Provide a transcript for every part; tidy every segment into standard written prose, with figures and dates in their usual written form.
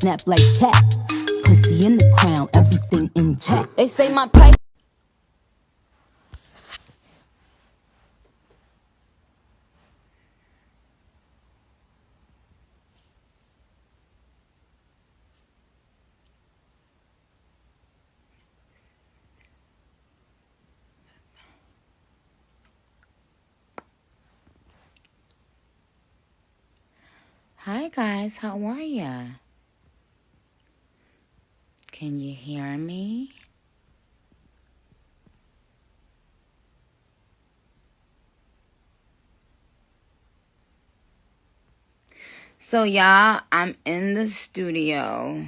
Snap like chat. Pussy in the crown, everything intact. They say my price. Hi guys, how are ya? Can you hear me? So y'all, I'm in the studio.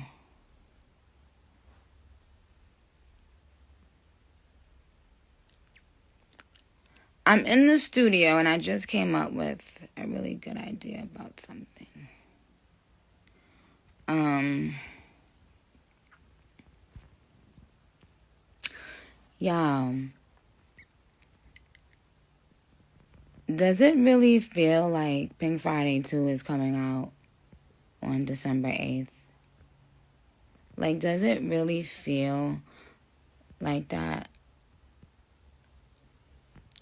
I'm in the studio and I just came up with a really good idea about something. Y'all, does it really feel like Pink Friday 2 is coming out on December 8th? Like, does it really feel like that?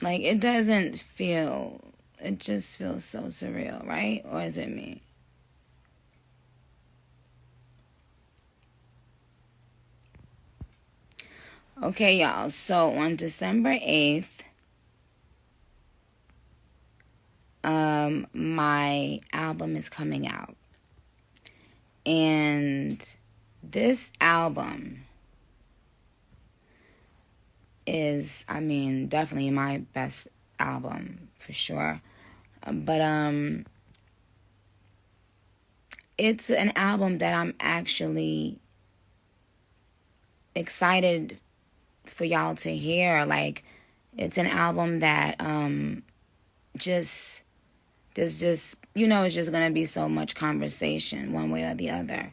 Like, it doesn't feel, it just feels so surreal, right? Or is it me? Okay, y'all, so on December 8th, my album is coming out. And this album is, I mean, definitely my best album for sure. But it's an album that I'm actually excited for y'all to hear. Like, it's an album that there's just, you know, it's just gonna be so much conversation one way or the other.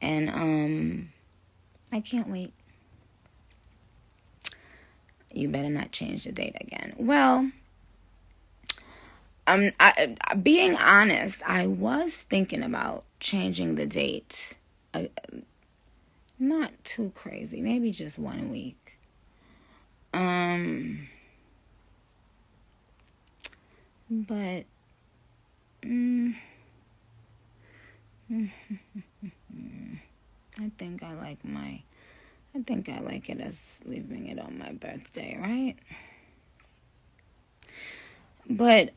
And I can't wait. You better not change the date again. Well, being honest, I was thinking about changing the date. Not too crazy, maybe just 1 week. But I think I like it as leaving it on my birthday, right? But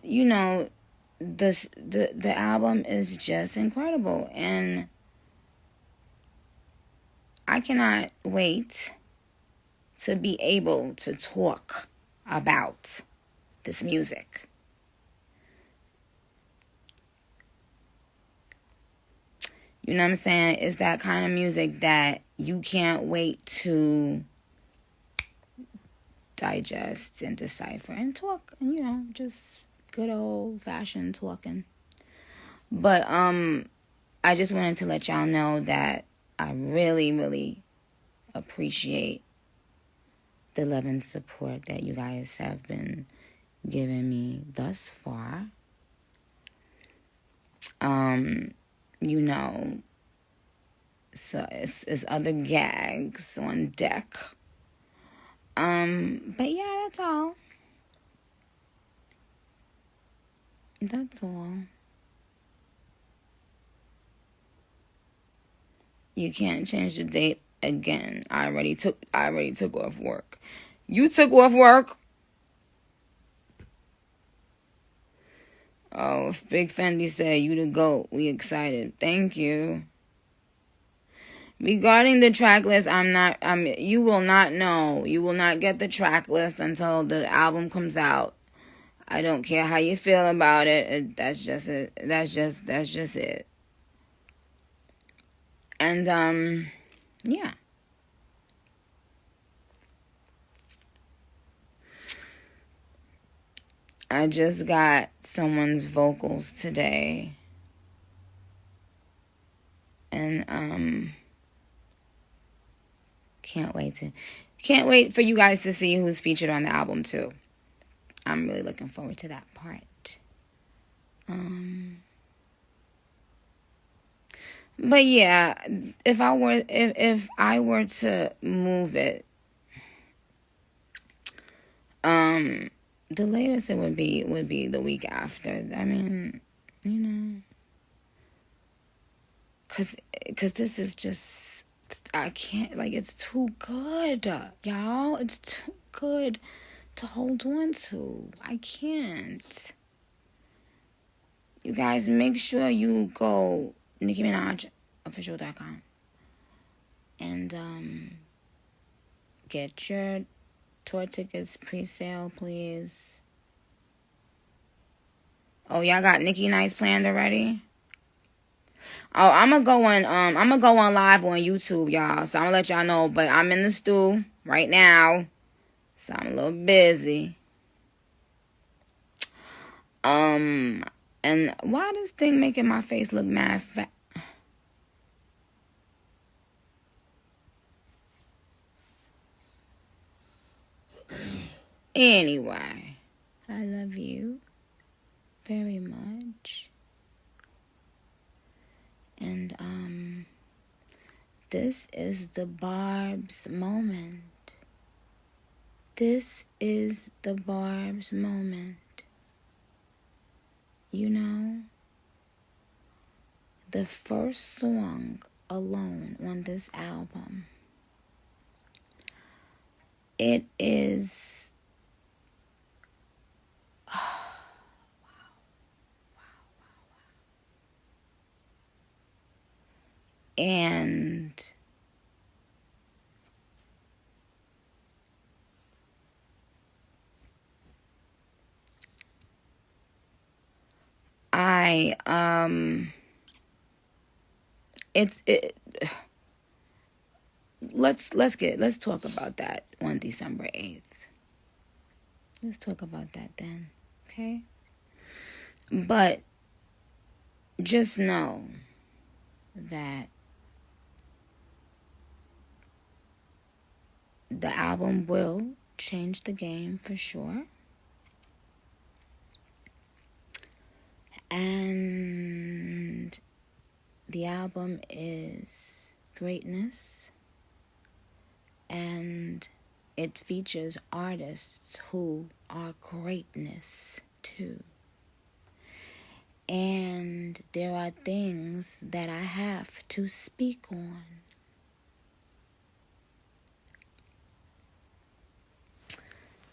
you know, the album is just incredible, and I cannot wait to be able to talk about this music. You know what I'm saying? It's that kind of music that you can't wait to digest and decipher and talk, and, you know, just good old-fashioned talking. But I just wanted to let y'all know that I really, really appreciate the love and support that you guys have been giving me thus far. You know, so it's other gags on deck. But yeah, that's all. That's all. You can't change the date again. I already took off work. You took off work? Oh, if Big Fendi said you the GOAT, we excited. Thank you. Regarding the track list, you will not know. You will not get the track list until the album comes out. I don't care how you feel about it. That's just it. That's just it. And yeah. I just got someone's vocals today. And can't wait for you guys to see who's featured on the album too. I'm really looking forward to that part. But yeah, if I were to move it, the latest it would be the week after. I mean, you know, cause this is just, I can't, like, it's too good, y'all. It's too good to hold on to. I can't. You guys, make sure you go Nicki Minaj official.com and get your tour tickets pre-sale, please. Oh, y'all got Nicki Nights planned already? Oh, I'm gonna go on live on YouTube, y'all. So I'm gonna let y'all know, but I'm in the stew right now. So I'm a little busy. And why this thing making my face look mad fat? Anyway, I love you very much. And this is the Barb's moment. This is the Barb's moment. You know, the first song alone on this album, it is, and let's talk about that on December 8th. Let's talk about that then, okay? But just know that the album will change the game for sure. And the album is greatness. And it features artists who are greatness too. And there are things that I have to speak on.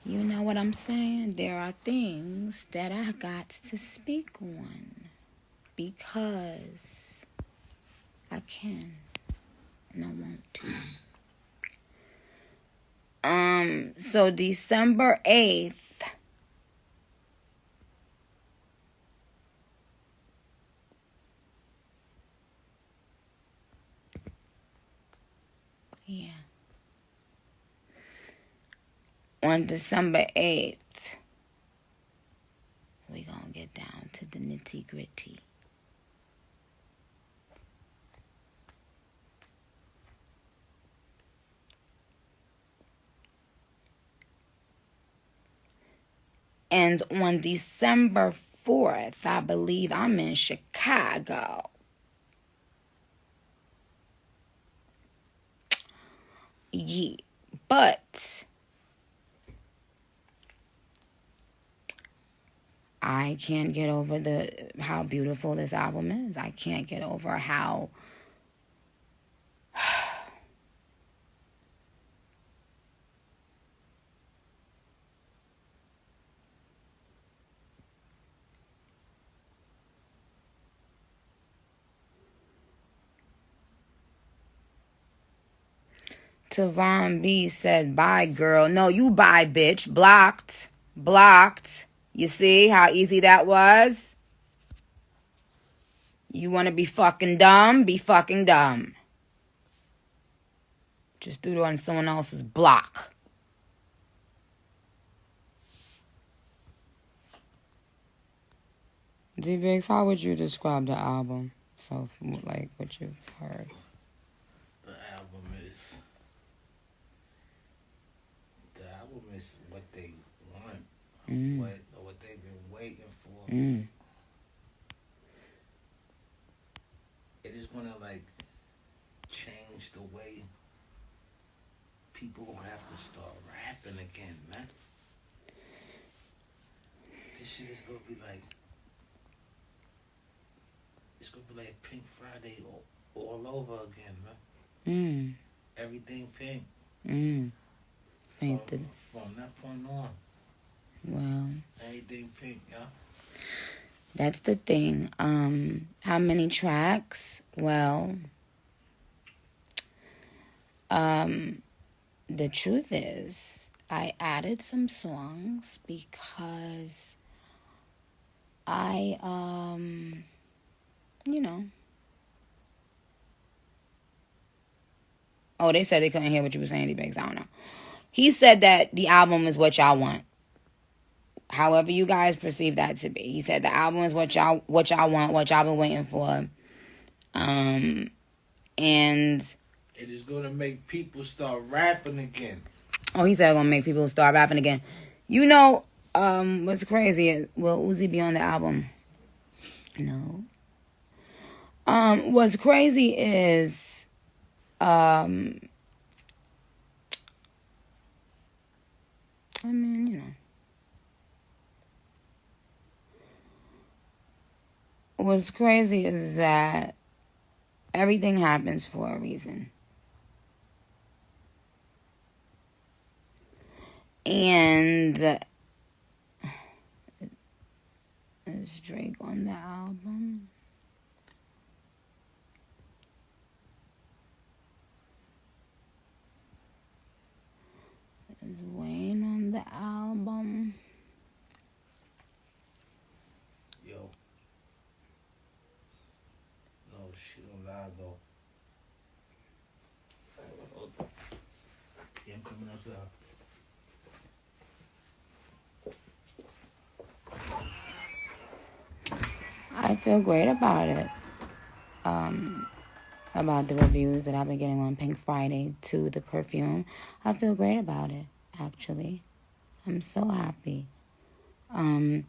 You know what I'm saying? There are things that I got to speak on because I can and I want to. So December 8th, yeah. On December 8th, we're going to get down to the nitty gritty. And on December 4th, I believe I'm in Chicago. Yeah, but I can't get over how beautiful this album is. I can't get over how Tavon B said, bye, girl. No, you bye, bitch. Blocked. Blocked. You see how easy that was? You want to be fucking dumb? Be fucking dumb. Just threw it on someone else's block. D-Biggs, how would you describe the album? So, like, what you've heard. The album is what they want, what they've been waiting for. It is gonna like change the way people gonna have to start rapping again, man. This shit is gonna be like, it's gonna be like Pink Friday all over again, man. Everything pink. Painted. From that point on. Well. Everything pink, yeah. That's the thing. How many tracks? Well, the truth is, I added some songs because I, you know. Oh, they said they couldn't hear what you were saying, D-Banks. I don't know. He said that the album is what y'all want. However you guys perceive that to be. He said the album is what y'all want, what y'all been waiting for. And it is going to make people start rapping again. Oh, he said it's going to make people start rapping again. You know, what's crazy is, will Uzi be on the album? No. What's crazy is, I mean, you know. What's crazy is that everything happens for a reason. And is Drake on the album? Is Wayne on the album? Yo. No, she don't lie though. Yeah, I'm coming outside. I feel great about it. About the reviews that I've been getting on Pink Friday to the Perfume. I feel great about it, actually. I'm so happy. I've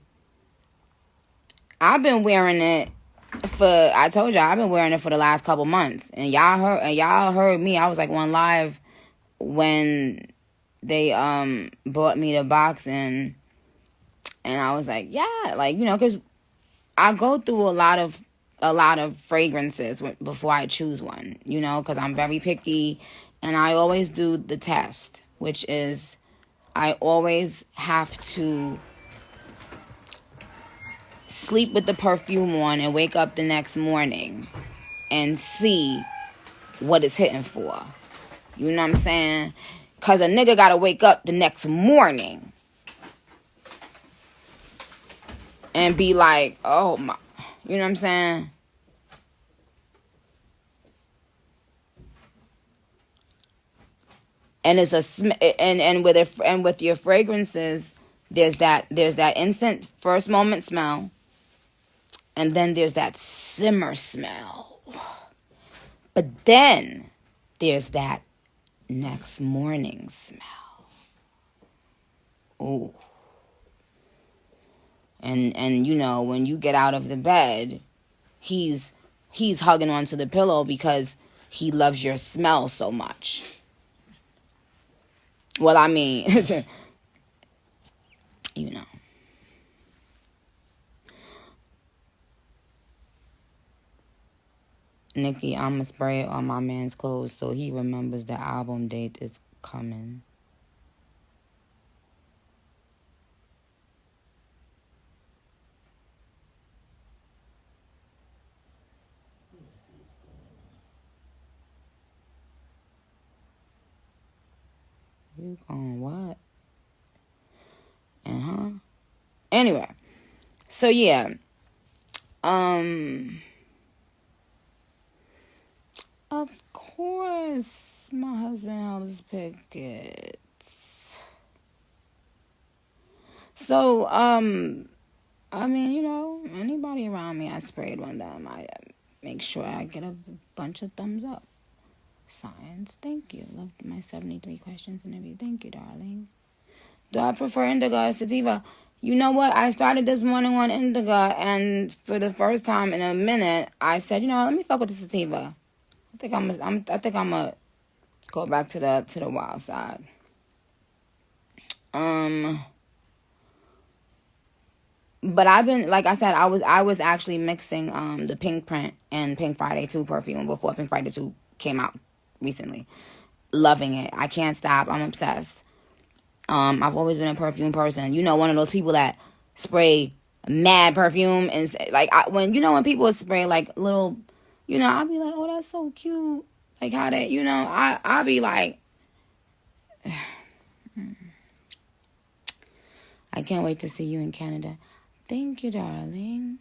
been wearing it I told y'all, I've been wearing it for the last couple months. And y'all heard me. I was like on live when they brought me the box and I was like, yeah, like, you know, because I go through a lot of fragrances before I choose one, you know, because I'm very picky, and I always do the test, which is I always have to sleep with the perfume on and wake up the next morning and see what it's hitting for. You know what I'm saying? Because a nigga got to wake up the next morning and be like, oh my, you know what I'm saying? And it's with your fragrances, there's that instant first moment smell, and then there's that simmer smell. But then there's that next morning smell. Ooh. And you know, when you get out of the bed, he's hugging onto the pillow because he loves your smell so much. Well, I mean, you know. Nicki, I'ma spray it on my man's clothes so he remembers the album date is coming. You going what? And anyway, so yeah, of course, my husband helps pick it. So, I mean, you know, anybody around me I sprayed on them, I make sure I get a bunch of thumbs up. Science, thank you. Loved my 73 questions and everything. Thank you, darling. Do I prefer indigo or sativa? You know what? I started this morning on indica, and for the first time in a minute, I said, you know what? Let me fuck with the sativa. I think I'm gonna go back to the wild side. But I've been, like I said, I was actually mixing the Pink Print and Pink Friday 2 perfume before Pink Friday 2 came out recently. Loving it. I can't stop. I'm obsessed. I've always been a perfume person. You know, one of those people that spray mad perfume and like when people spray like little, I'll be like, oh, that's so cute. Like how that, I'll be like, I can't wait to see you in Canada. Thank you, darling.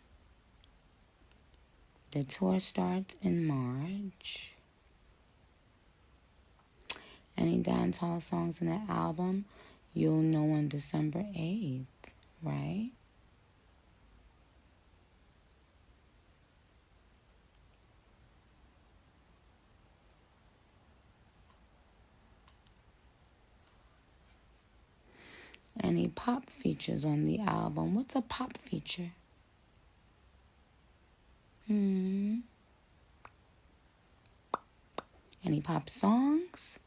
The tour starts in March. Any dancehall songs in the album, you'll know on December 8th, right? Any pop features on the album? What's a pop feature? Any pop songs?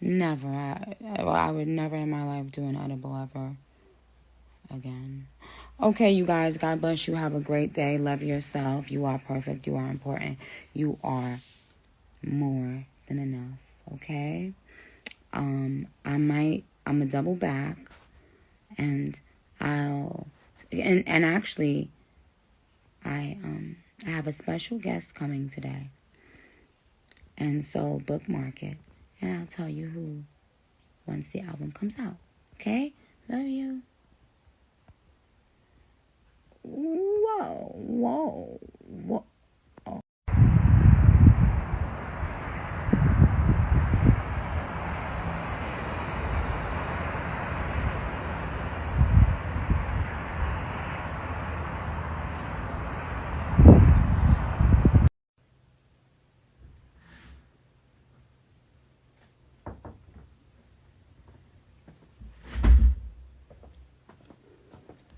Never. I would never in my life do an edible ever again. Okay, you guys, God bless you. Have a great day. Love yourself. You are perfect. You are important. You are more than enough. Okay? I'm a double back, and actually I have a special guest coming today. And so bookmark it, and I'll tell you who once the album comes out. Okay? Love you. Whoa. Oh.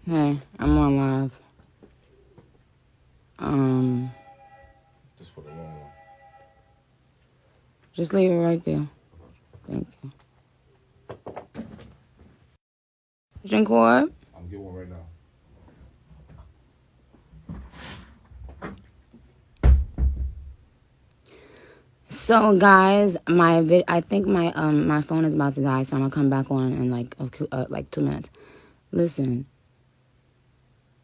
Hey, I'm on live. Just for the long one. Just leave it right there. Thank you. Drink what? I'm getting one right now. So guys, I think my phone is about to die, so I'm gonna come back on in like 2 minutes. Listen,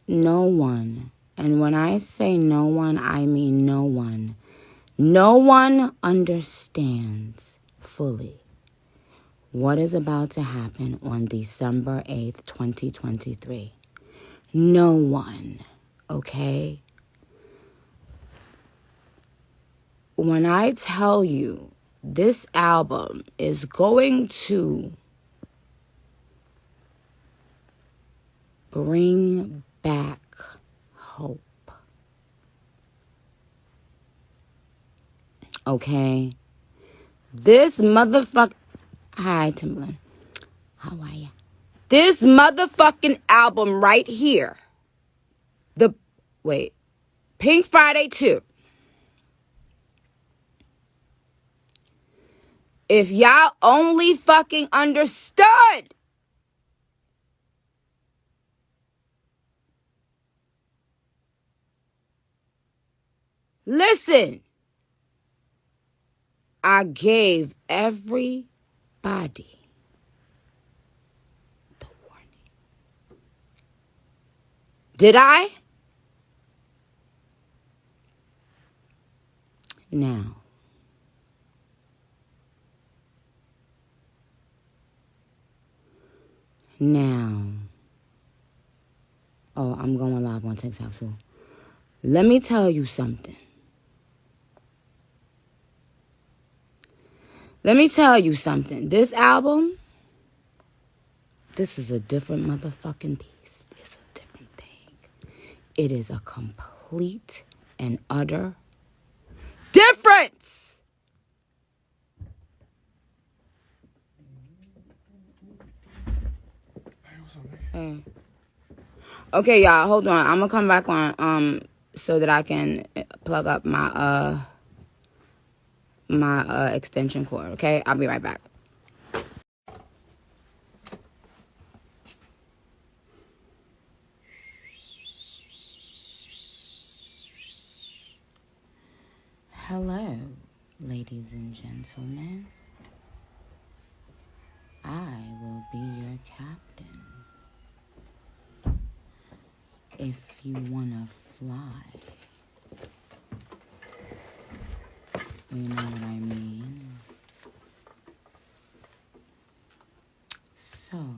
no one, and when I say no one, I mean no one. No one understands fully what is about to happen on December 8th, 2023. No one, okay? When I tell you this album is going to bring back hope, okay? This motherfucker... Hi, Timberland. How are ya? This motherfucking album right here. Pink Friday 2. If y'all only fucking understood. Listen. I gave everybody the warning. Did I? Now. Oh, I'm going live on TikTok too. Let me tell you something. This album, this is a different motherfucking beast. It's a different thing. It is a complete and utter difference. Hey. Okay, y'all, hold on. I'm gonna come back on so that I can plug up my extension cord. Okay, I'll be right back. Hello, ladies and gentlemen. I will be your captain. If you wanna fly, you know what I mean? So,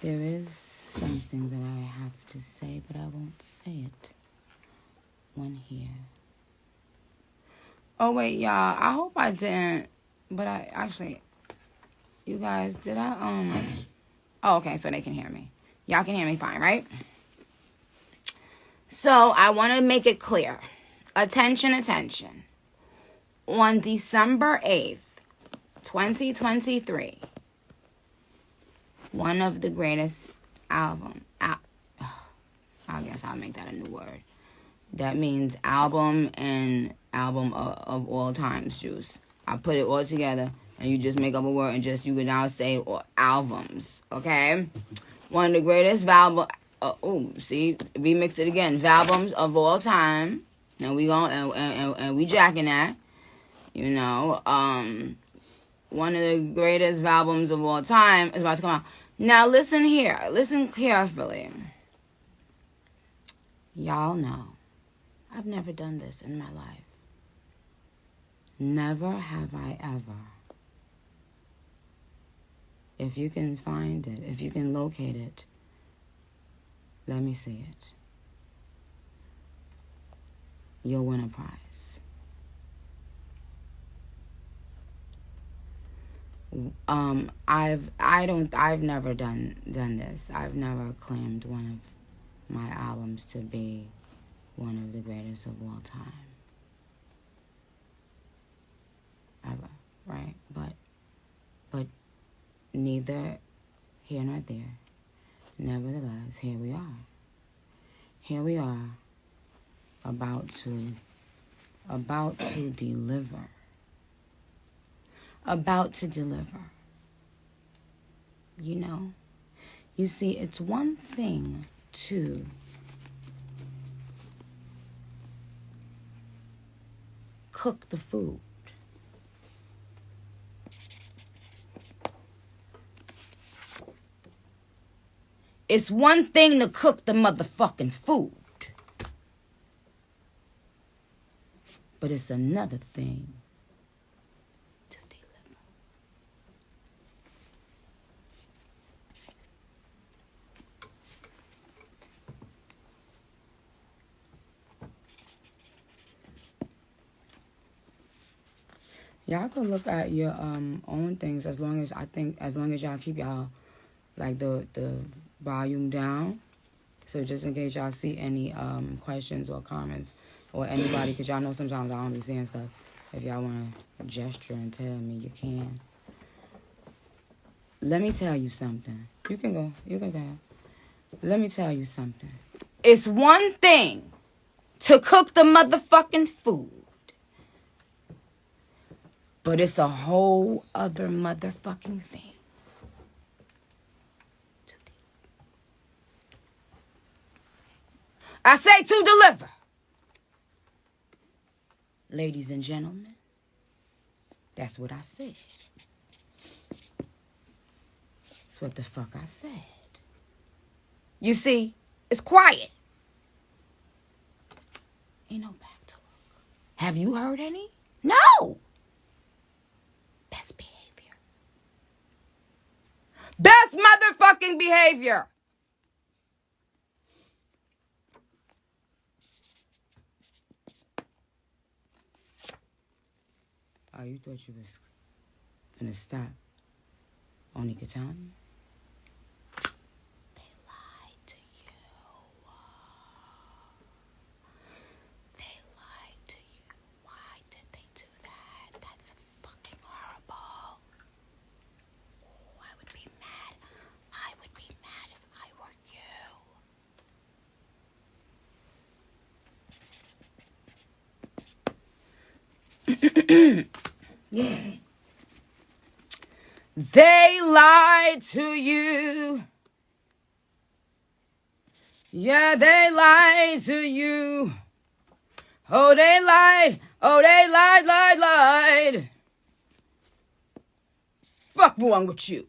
there is something that I have to say, but I won't say it on here. Oh, wait, y'all, I hope I didn't, but I actually, you guys, did I, oh, okay, so they can hear me. Y'all can hear me fine, right? So, I want to make it clear. Attention, attention. On December 8th, 2023, one of the greatest I guess I'll make that a new word. That means album and album of all times, Juice. I put it all together, and you just make up a word, and you can now say albums, okay? One of the greatest remix it again. Albums of all time. And we and we jacking that. You know, one of the greatest albums of all time is about to come out. Now listen here. Listen carefully. Y'all know, I've never done this in my life. Never have I ever. If you can find it, if you can locate it, let me see it. You'll win a prize. I've never done this. I've never claimed one of my albums to be one of the greatest of all time. Ever, right? But neither here nor there. Nevertheless, here we are. Here we are, about to deliver. About to deliver. You know? You see, it's one thing to cook the food. It's one thing to cook the motherfucking food. But it's another thing to deliver. Y'all could look at your own things as long as y'all keep y'all like the volume down. So just in case y'all see any questions or comments or anybody, because y'all know sometimes I don't be saying stuff. If y'all want to gesture and tell me, you can. Let me tell you something. You can go. Let me tell you something. It's one thing to cook the motherfucking food. But it's a whole other motherfucking thing. I say to deliver. Ladies and gentlemen, that's what I said. That's what the fuck I said. You see, it's quiet. Ain't no back talk. Have you heard any? No. Best behavior. Best motherfucking behavior. Oh, you thought you was finna stop on Nicki Minaj? Yeah. They lied to you. Yeah, they lied to you. Oh, they lied. Oh, they lied. Fuck wrong with you?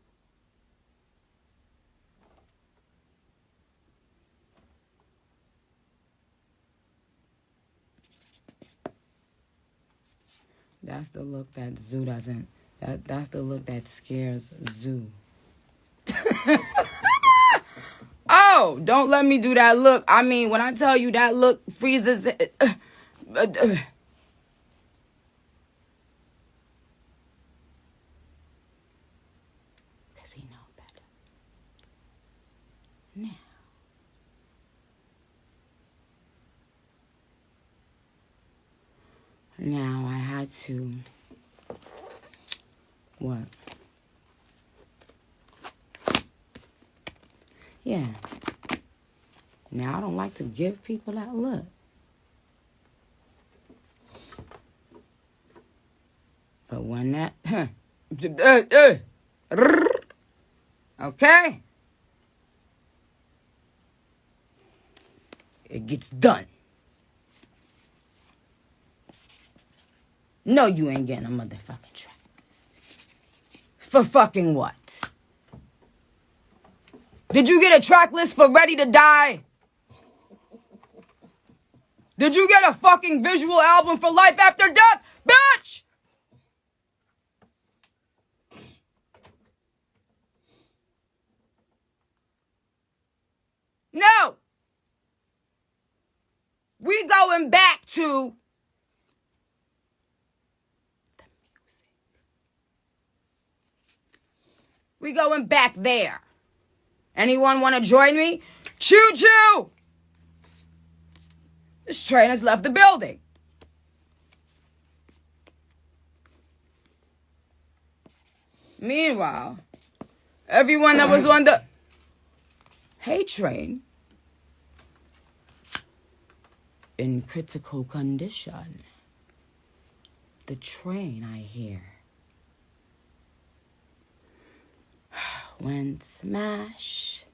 That's the look that Zoo doesn't. That's the look that scares Zoo. Oh, don't let me do that look. I mean, when I tell you that look freezes. Because he know better. Now I had to. What? Yeah. Now I don't like to give people that look. But when that, okay, it gets done. No, you ain't getting a motherfucking track list. For fucking what? Did you get a track list for Ready to Die? Did you get a fucking visual album for Life After Death? Bitch! No! We going back to the music. We going back there. Anyone want to join me? Choo-choo! This train has left the building. Meanwhile, everyone that was on the hate train in critical condition. The train, I hear, went smash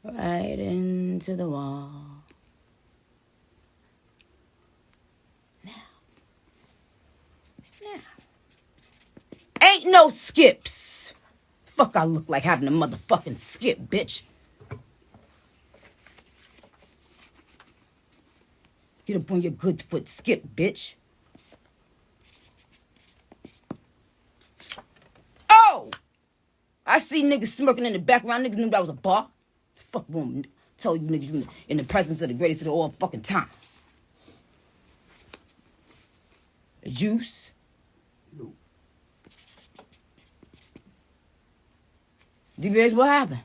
right into the wall. Now, ain't no skips. Fuck, I look like having a motherfucking skip, bitch. Get up on your good foot, skip, bitch. Oh! I see niggas smirking in the background. Niggas knew that was a bar. Fuck woman. Tell you niggas you in the presence of the greatest of all fucking time. The juice. No. DBH, what happened?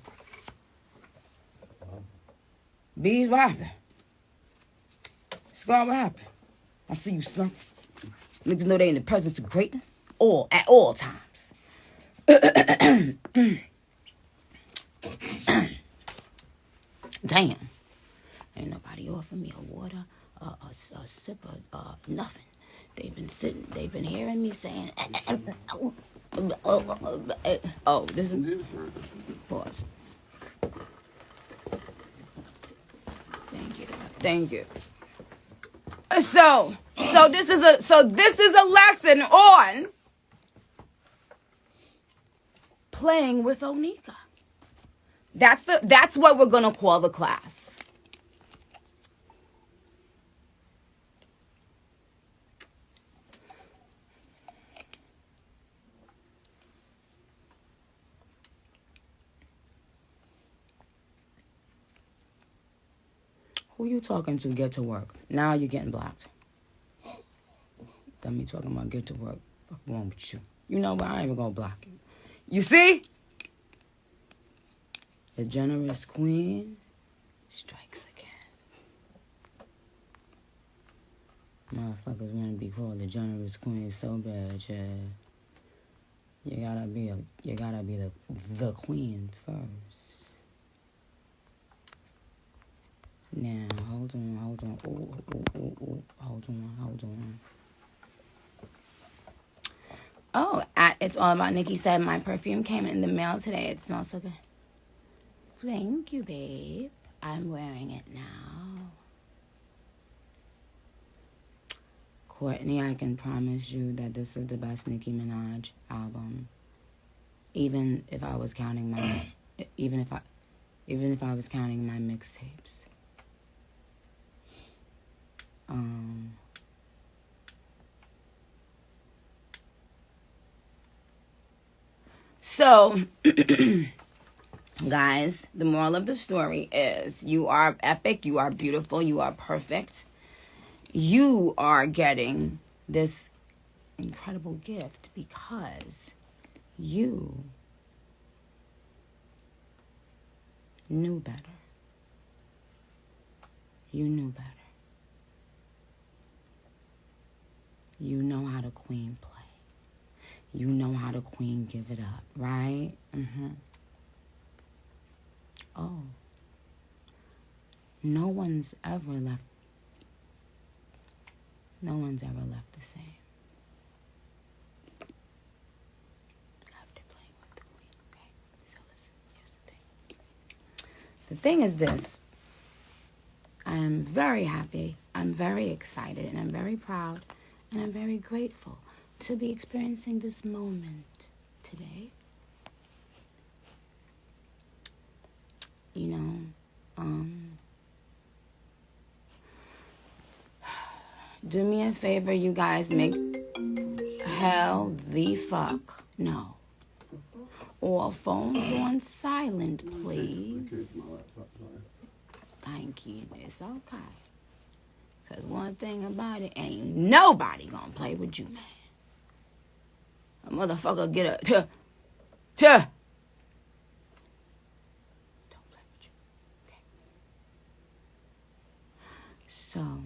Bees, what happened? Scar, what happened? I see you smirking. Niggas know they in the presence of greatness. At all times. Damn. Ain't nobody offer me a water, a sip of nothing. They've been hearing me saying, oh, this is, pause. Thank you. So this is a lesson on playing with Onika. That's what we're gonna call the class. Who you talking to? Get to work. Now you're getting blocked. That me talking about get to work. What's wrong with you? You know what? I ain't even gonna block you. You see? The generous queen strikes again. Motherfuckers want to be called the generous queen so bad, Chad. You gotta be the queen first. Now, hold Hold on. Ooh. Hold on. Oh, It's All About Nicki said, my perfume came in the mail today. It smells so good. Thank you, babe. I'm wearing it now. Courtney, I can promise you that this is the best Nicki Minaj album. Even if I was counting my mixtapes. So, guys, the moral of the story is you are epic, you are beautiful, you are perfect. You are getting this incredible gift because you knew better. You knew better. You know how to queen play. You know how to queen give it up, right? Oh. No one's ever left the same. After playing with the queen, okay? So listen, here's the thing. The thing is this. I am very happy, I'm very excited, and I'm very proud, and I'm very grateful to be experiencing this moment today. You know, do me a favor, you guys, make hell the fuck no. All phones on silent, please. Thank you. It's okay. Because one thing about it, ain't nobody gonna play with you, man. A motherfucker get up. Don't play with you. Okay. So,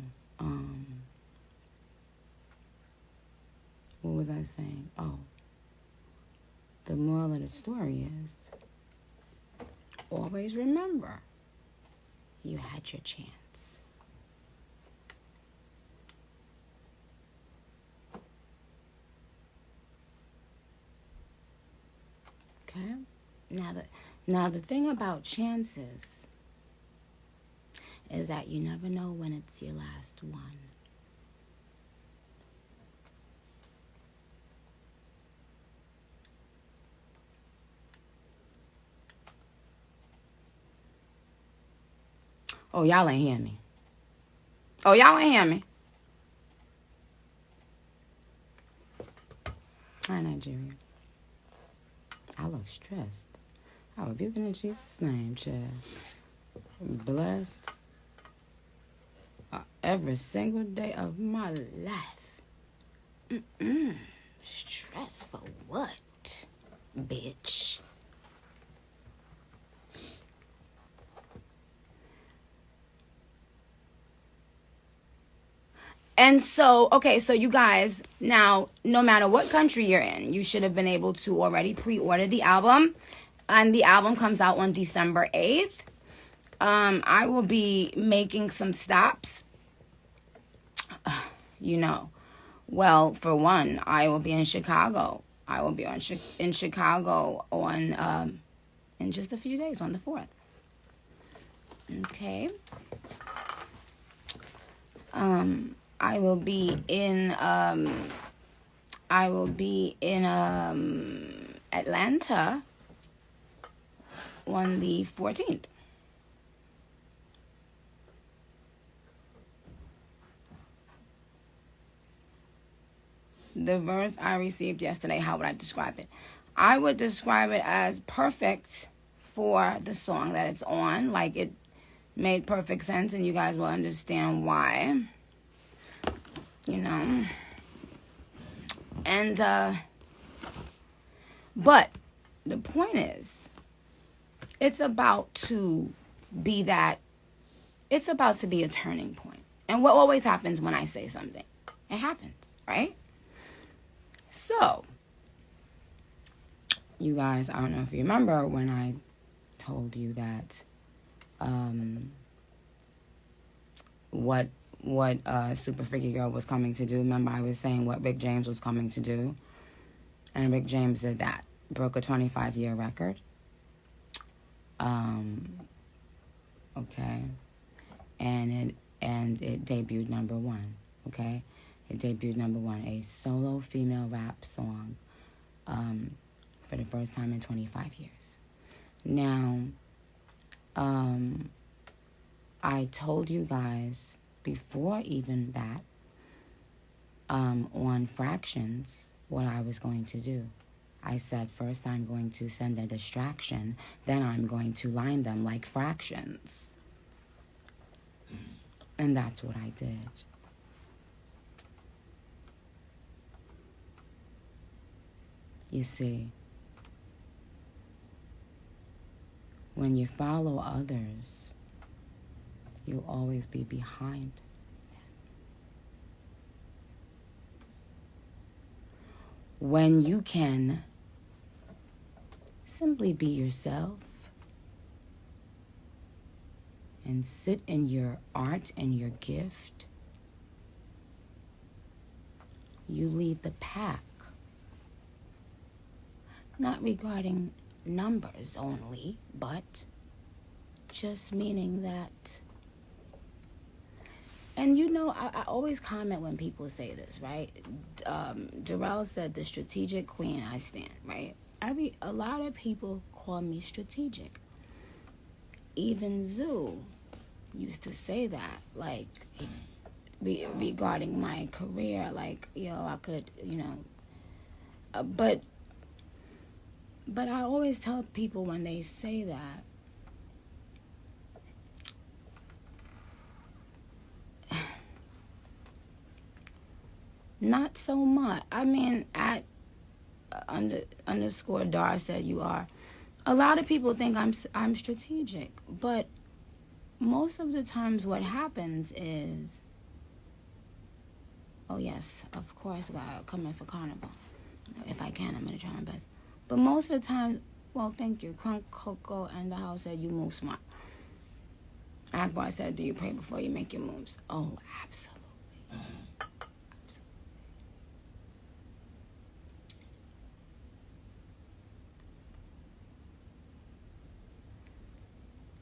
what was I saying? Oh. The moral of the story is, always remember, you had your chance. Okay? Now the thing about chances is that you never know when it's your last one. Oh, y'all ain't hear me. Hi, Nigeria. I look stressed. I rebuke in Jesus' name, child. Blessed every single day of my life. Stress for what, bitch? And so, okay, so you guys, now, no matter what country you're in, you should have been able to already pre-order the album. And the album comes out on December 8th. I will be making some stops. Well, for one, I will be in Chicago. I will be in Chicago on in just a few days, on the 4th. Okay. I will be in Atlanta on the 14th. The verse I received yesterday, how would I describe it? I would describe it as perfect for the song that it's on. Like, it made perfect sense, and you guys will understand why. And but the point is, it's about to be a turning point. And what always happens when I say something? It happens, right? So, you guys, I don't know if you remember when I told you that what Super Freaky Girl was coming to do. Remember, I was saying what Rick James was coming to do, and Rick James did that. Broke a 25-year record. Okay, and it debuted number one. Okay, it debuted number one, a solo female rap song, for the first time in 25 years. Now, I told you guys before even that, on fractions, what I was going to do. I said, first I'm going to send a distraction, then I'm going to line them like fractions. And that's what I did. You see, when you follow others, you'll always be behind them. When you can simply be yourself and sit in your art and your gift, you lead the pack. Not regarding numbers only, but just meaning that. And you know, I always comment when people say this, right? Darrell said, the strategic queen I stand, right? A lot of people call me strategic. Even Zoo used to say that, like, regarding my career, like, I could, but I always tell people when they say that, not so much. I mean, at underscore Dar said you are. A lot of people think I'm strategic, but most of the times what happens is, oh yes, of course, gotta come in for Carnival. If I can, I'm gonna try my best. But most of the time, well, thank you. Crunk Coco and the house said you move smart. Akbar said, do you pray before you make your moves? Oh, absolutely.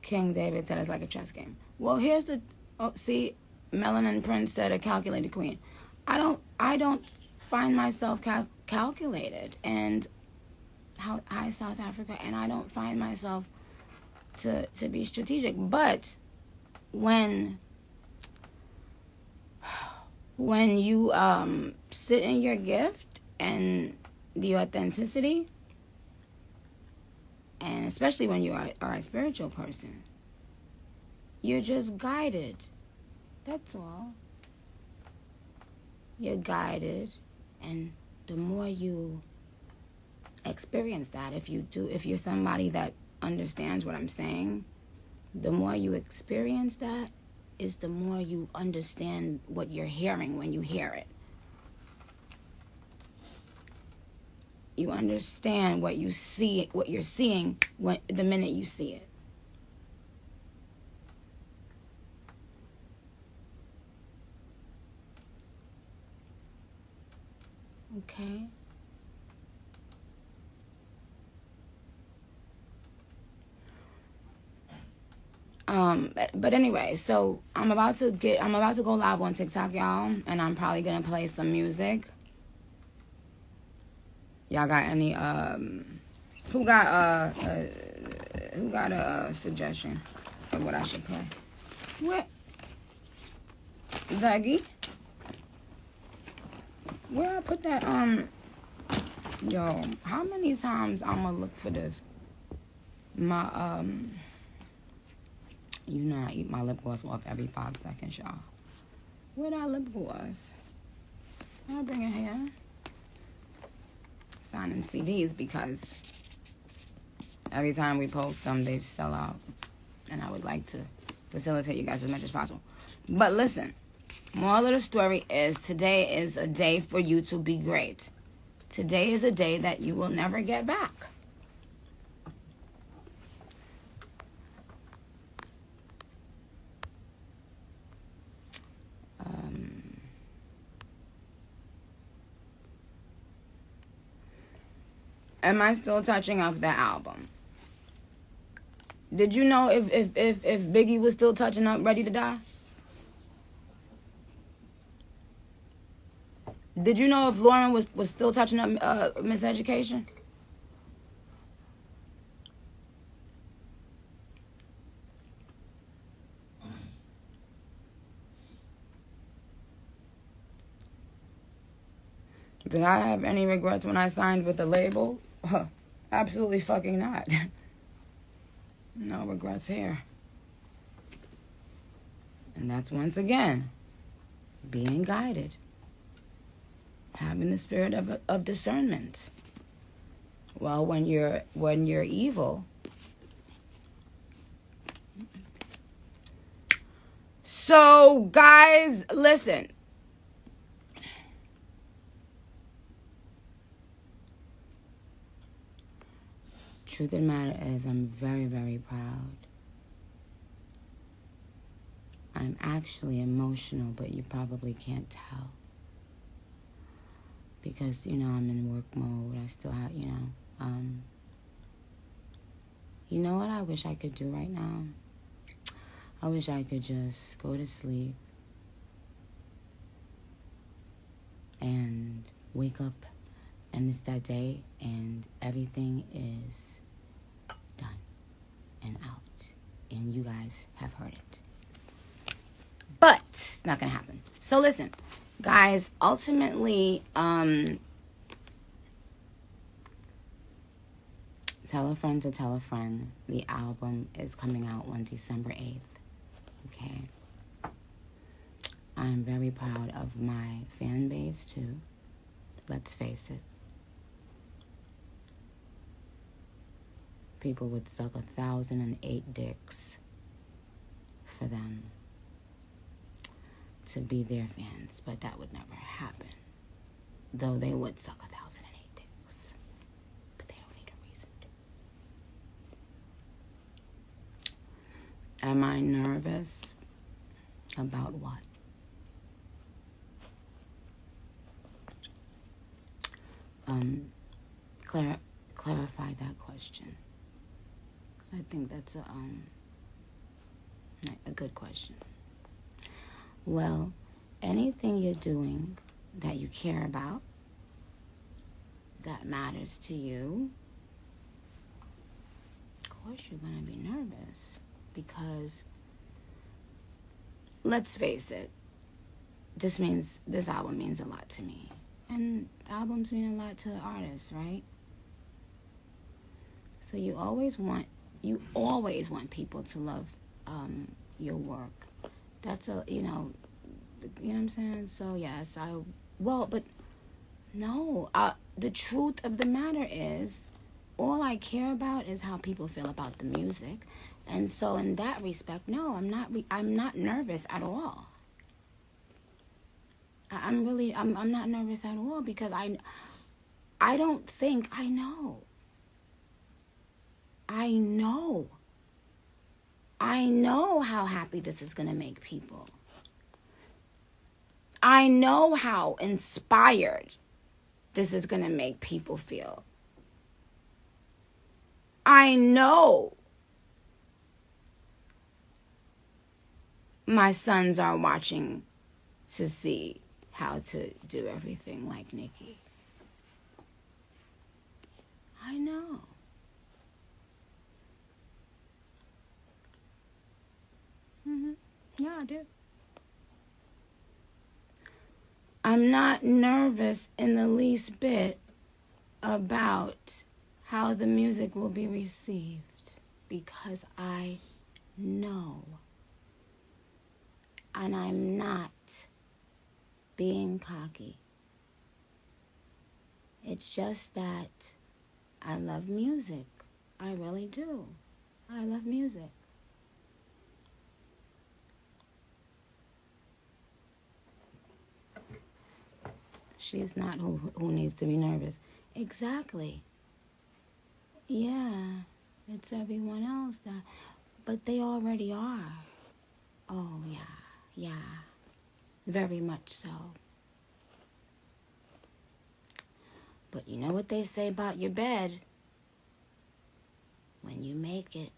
King David said it's like a chess game. Well, here's the... Oh, see, Melanin Prince said a calculated queen. I don't find myself calculated. And hi, South Africa. And I don't find myself to be strategic. But when you sit in your gift and the authenticity, and especially when you are a spiritual person, you're just guided. That's all. You're guided, and the more you experience that, if you're somebody that understands what I'm saying, the more you experience that is the more you understand what you're hearing when you hear it. You understand what you see, what you're seeing the minute you see it. Okay. But anyway, so I'm about to go live on TikTok, y'all, and I'm probably gonna play some music. Y'all got any who got a suggestion of what I should play? What? Zaggy? Where I put that yo, how many times I'ma look for this? My you know I eat my lip gloss off every 5 seconds, y'all. Where that lip gloss? I'll bring it here. Signing CDs because every time we post them, they sell out. And I would like to facilitate you guys as much as possible. But listen, moral of the story is today is a day for you to be great. Today is a day that you will never get back. am I still touching up that album? Did you know if Biggie was still touching up Ready to Die? Did you know if Lauren was still touching up Miseducation? Did I have any regrets when I signed with the label? Absolutely fucking not. No regrets here. And that's once again being guided. Having the spirit of discernment. Well, when you're evil. So, guys, listen. Truth of the matter is, I'm very, very proud. I'm actually emotional, but you probably can't tell. Because, I'm in work mode. I still have, you know what I wish I could do right now? I wish I could just go to sleep and wake up and it's that day and everything is done and out. And you guys have heard it. But it's not going to happen. So listen, guys, ultimately, tell a friend to tell a friend. The album is coming out on December 8th. Okay? I'm very proud of my fan base, too. Let's face it. People would suck 1,008 dicks for them to be their fans, but that would never happen. Though they would suck 1,008 dicks. But they don't need a reason to. Am I nervous? About what? Clarify that question. 'Cause I think that's a good question. Well, anything you're doing that you care about, that matters to you, of course you're going to be nervous. Because, let's face it, this album means a lot to me. And albums mean a lot to artists, right? So you always want people to love your work. That's you know what I'm saying? So yes, but no, the truth of the matter is, all I care about is how people feel about the music. And so in that respect, no, I'm not nervous at all. I'm not nervous at all, because I don't think I know. I know how happy this is going to make people. I know how inspired this is going to make people feel. I know my sons are watching to see how to do everything like Nicki. I know. Yeah, I do. I'm not nervous in the least bit about how the music will be received, because I know. And I'm not being cocky. It's just that I love music. I really do. I love music. She's not who needs to be nervous. Exactly. Yeah, it's everyone else that, but they already are. Oh, yeah, very much so. But you know what they say about your bed? When you make it.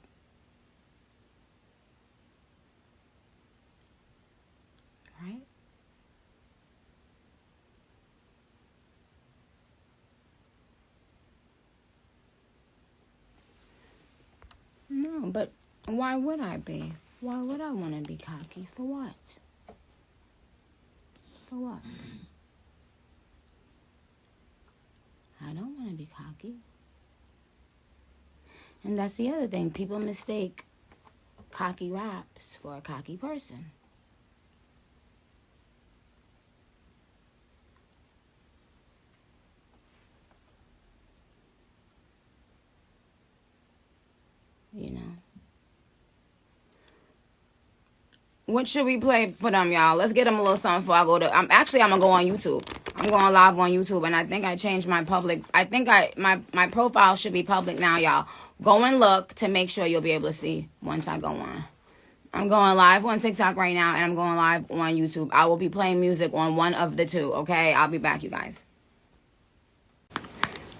Right? No, but why would I be? Why would I want to be cocky? For what? For what? I don't want to be cocky. And that's the other thing. People mistake cocky raps for a cocky person. You know. What should we play for them, y'all? Let's get them a little something before I go to... I'm gonna go on YouTube. I'm going live on YouTube, and I think I changed my public... I think my profile should be public now, y'all. Go and look to make sure you'll be able to see once I go on. I'm going live on TikTok right now, and I'm going live on YouTube. I will be playing music on one of the two, okay? I'll be back, you guys.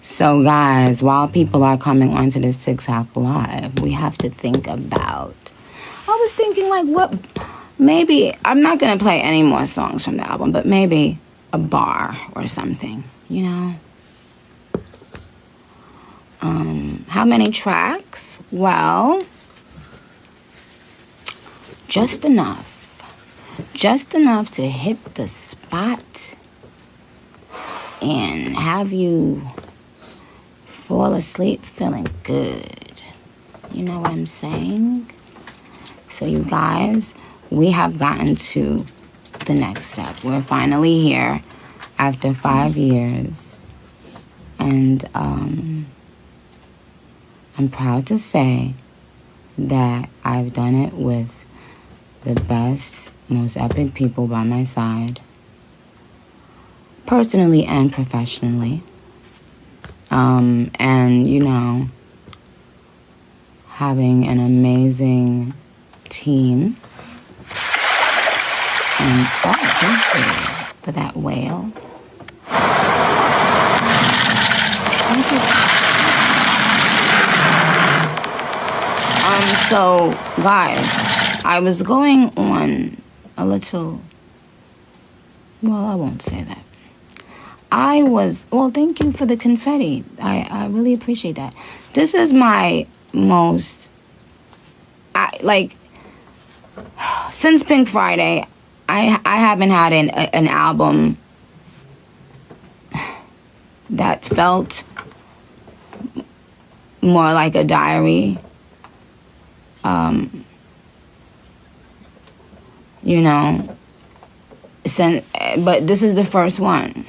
So, guys, while people are coming onto this TikTok live, we have to think about... I was thinking, like, what... Maybe... I'm not going to play any more songs from the album, but maybe a bar or something, you know? How many tracks? Well, just enough. Just enough to hit the spot and have you fall asleep feeling good. You know what I'm saying? So you guys, we have gotten to the next step. We're finally here after 5 years. And I'm proud to say that I've done it with the best, most epic people by my side, personally and professionally. And, you know, having an amazing team. And, thank you for that whale. Thank you. So, guys, I was going on a little... Well, I won't say that. Well, thank you for the confetti. I really appreciate that. This is my most... since Pink Friday, I haven't had an album that felt more like a diary. You know, but this is the first one.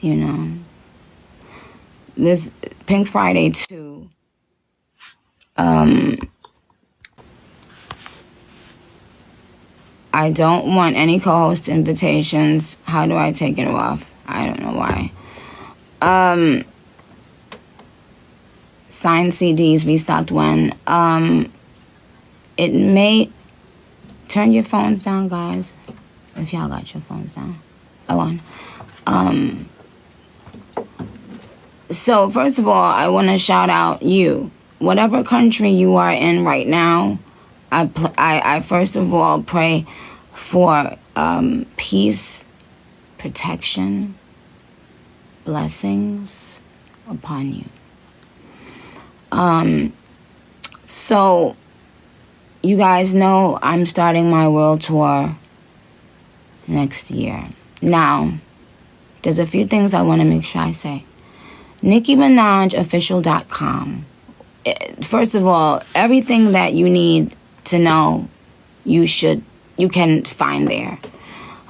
You know, this Pink Friday 2, I don't want any co-host invitations. How do I take it off? I don't know why. Signed CDs restocked when. It may... Turn your phones down, guys. If y'all got your phones down. So, first of all, I want to shout out you. Whatever country you are in right now, I first of all pray for peace, protection, blessings upon you. So, you guys know I'm starting my world tour next year. Now, there's a few things I want to make sure I say. NickiMinajOfficial.com. First of all, everything that you need to know, you can find there.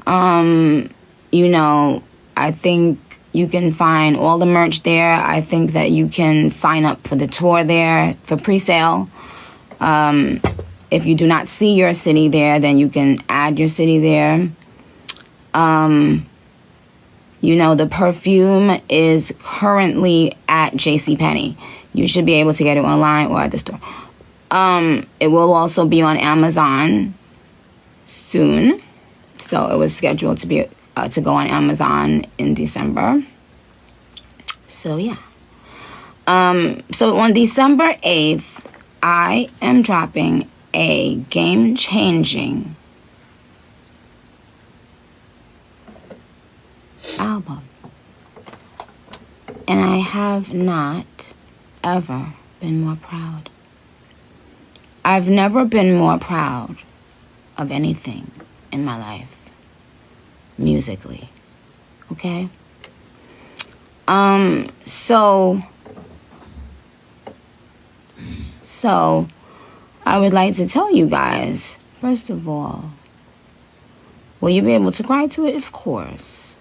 You know, I think you can find all the merch there. I think that you can sign up for the tour there for pre-sale. If you do not see your city there, then you can add your city there. You know, the Perfume is currently at JCPenney. You should be able to get it online or at the store. It will also be on Amazon. soon. So it was scheduled to be to go on Amazon in December. So yeah. So on December 8th, I am dropping a game-changing album. And I have not ever been more proud. I've never been more proud of anything in my life, musically. Okay? So I would like to tell you guys, first of all, will you be able to cry to it? Of course.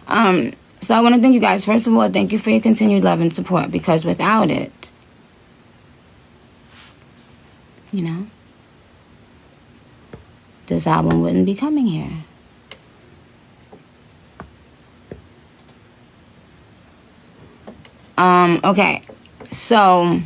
So I want to thank you guys. First of all, thank you for your continued love and support, because without it, you know, this album wouldn't be coming here. Okay, so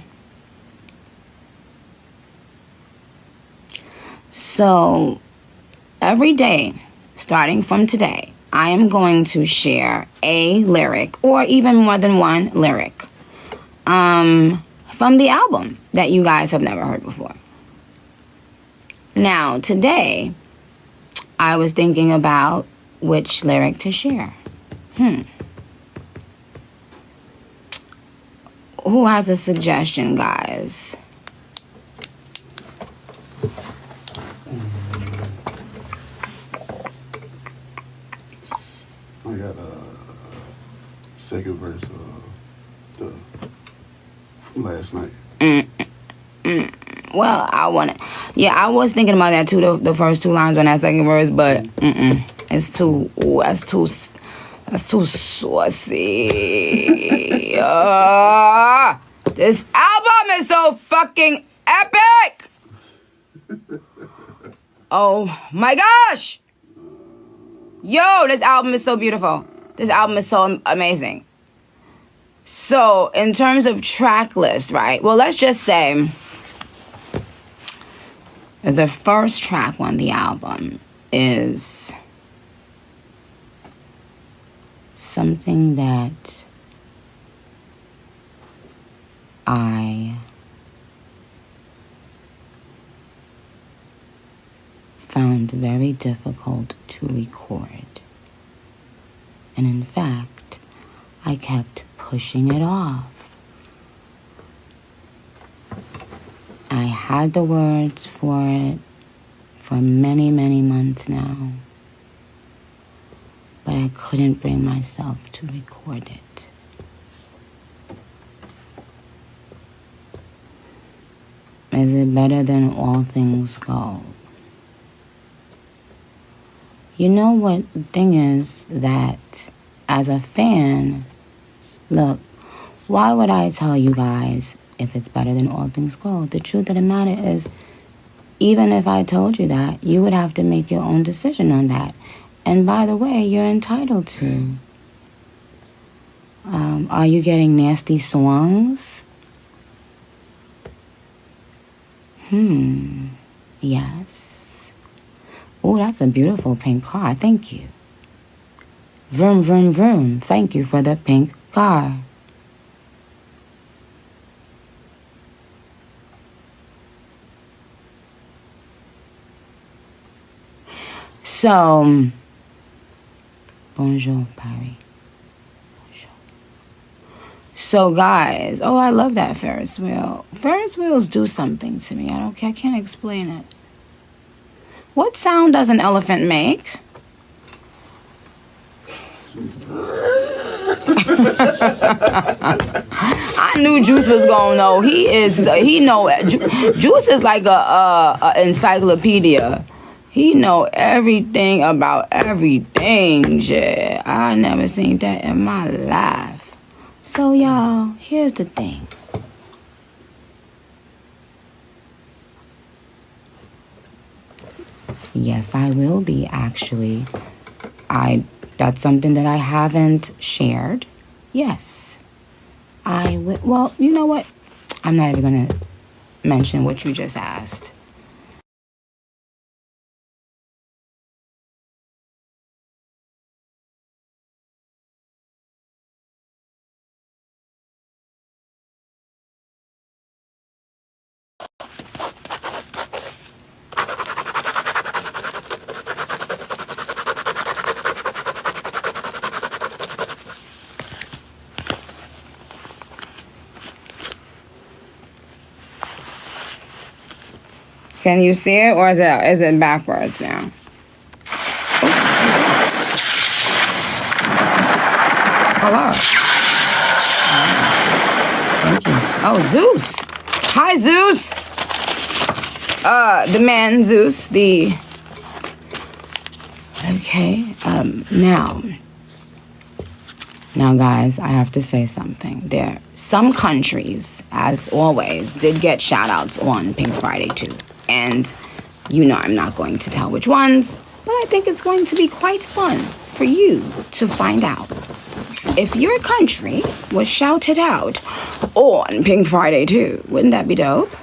every day, starting from today, I am going to share a lyric, or even more than one lyric, from the album that you guys have never heard before. Now, today, I was thinking about which lyric to share. Who has a suggestion, guys? I got second verse from last night. Well, I was thinking about that too. The first two lines on that second verse, but it's too. Ooh, that's too saucy. This album is so fucking epic. Oh my gosh. Yo, this album is so beautiful. This album is so amazing. So, in terms of track list, right? Well, let's just say the first track on the album is something that I found very difficult to record. And in fact, I kept pushing it off. I had the words for it for many, many months now, but I couldn't bring myself to record it. Is it better than All Things Go? You know what the thing is, that as a fan, look, why would I tell you guys if it's better than All Things Go? The truth of the matter is, even if I told you that, you would have to make your own decision on that. And by the way, you're entitled to. Are you getting nasty songs? Yes. Oh, that's a beautiful pink car. Thank you. Vroom, vroom, vroom. Thank you for the pink car. So, bonjour, Paris. Bonjour. So, guys, oh, I love that Ferris wheel. Ferris wheels do something to me. I can't explain it. What sound does an elephant make? I knew Juice was gonna know. Juice is like a encyclopedia. He know everything about everything, shit. I never seen that in my life. So, y'all, here's the thing. Yes, I will be, actually. That's something that I haven't shared. Yes. I will. Well, you know what? I'm not even going to mention what you just asked. Can you see it, or is it backwards now? Hello. Thank you. Oh, Zeus. Hi, Zeus. The man Zeus. Okay. Now, guys, I have to say something. Some countries, as always, did get shout-outs on Pink Friday, too. And, I'm not going to tell which ones, but I think it's going to be quite fun for you to find out if your country was shouted out on Pink Friday, too. Wouldn't that be dope?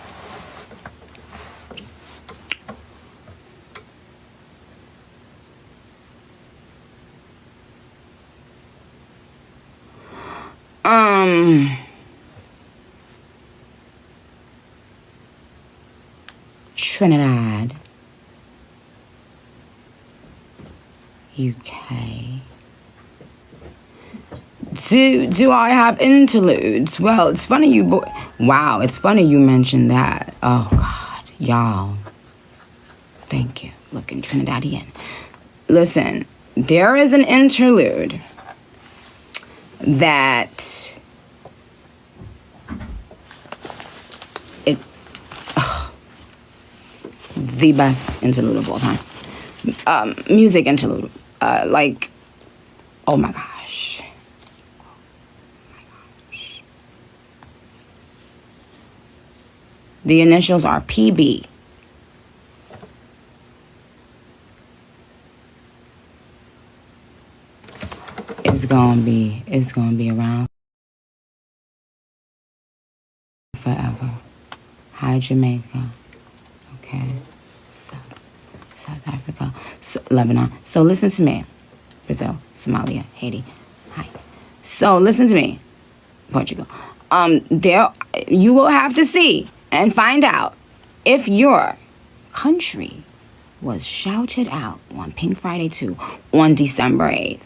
Trinidad, UK. Do I have interludes? Well, it's funny wow, it's funny you mentioned that. Oh God, y'all. Thank you. Looking Trinidadian. Listen, there is an interlude that the best interlude of all time. Music interlude. Oh my gosh. The initials are PB. It's gonna be around forever. Hi, Jamaica. Okay. South Africa. Lebanon. So listen to me. Brazil, Somalia, Haiti. Hi. So listen to me. Portugal. You will have to see and find out if your country was shouted out on Pink Friday 2 on December 8th.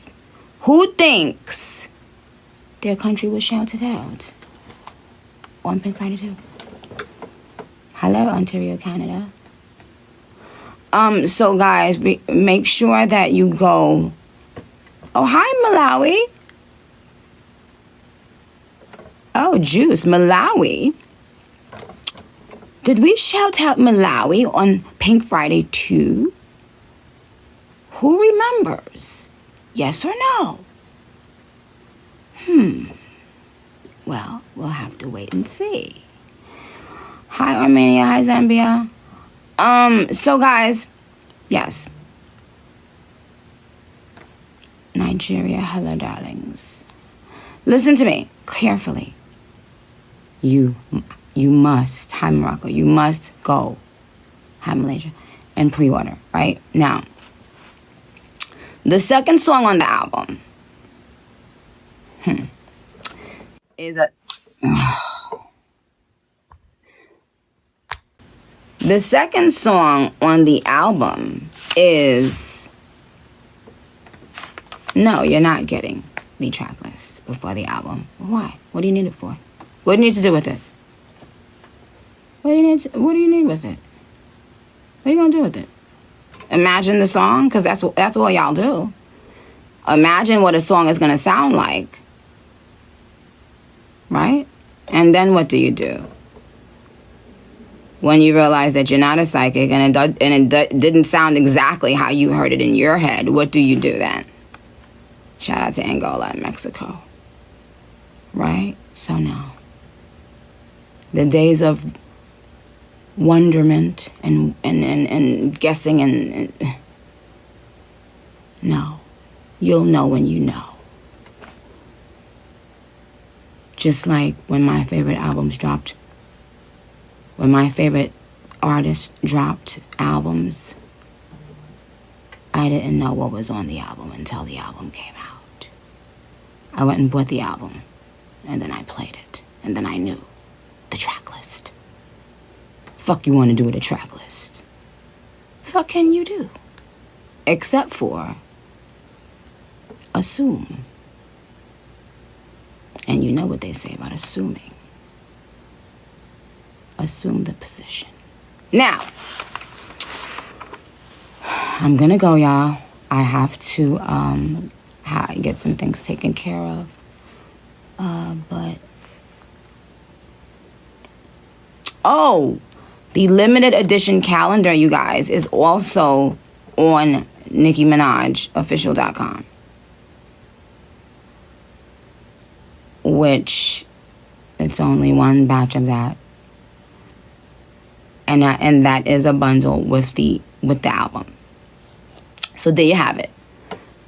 Who thinks their country was shouted out on Pink Friday 2? Hello, Ontario, Canada. So guys, make sure that you go. Oh, hi, Malawi. Oh, juice, Malawi. Did we shout out Malawi on Pink Friday 2? Who remembers? Yes or no? Well, we'll have to wait and see. Hi, Armenia. Hi, Zambia. So guys, yes. Nigeria, hello, darlings. Listen to me carefully. You must, hi, Morocco, you must go, hi, Malaysia, and pre-order, right? Now, the second song on the album is the second song on the album is, no, you're not getting the track list before the album. Why? What do you need it for? What do you need to do with it? What do you need with it? What are you gonna do with it? Imagine the song, because that's what y'all do. Imagine what a song is gonna sound like, right? And then what do you do? When you realize that you're not a psychic and it didn't sound exactly how you heard it in your head, what do you do then? Shout out to Angola and Mexico. Right? So no. The days of wonderment and guessing and no. You'll know when you know. Just like when my favorite albums dropped. When my favorite artists dropped albums, I didn't know what was on the album until the album came out. I went and bought the album, and then I played it, and then I knew the track list. Fuck you want to do with a track list? Fuck can you do? Except for assume. And you know what they say about assuming. Assume the position. Now, I'm gonna go, y'all. I have to get some things taken care of. But oh, the limited edition calendar, you guys, is also on Nicki Minaj official.com, which it's only one batch of that, and that is a bundle with the album. So there you have it.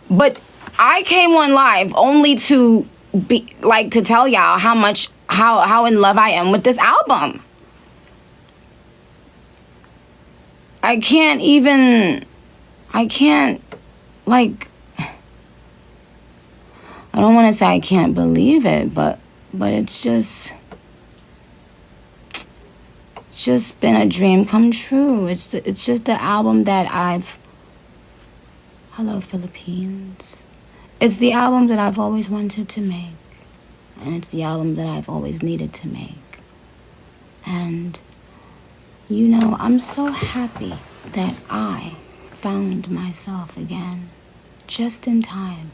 But I came on live only to to tell y'all how in love I am with this album. I can't, like, I don't want to say I can't believe it, but it's just been a dream come true. It's just the album that hello, Philippines. It's the album that I've always wanted to make. And it's the album that I've always needed to make. And, you know, I'm so happy that I found myself again, just in time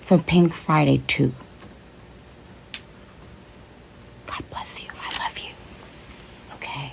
for Pink Friday 2. God bless you. I love you. Okay?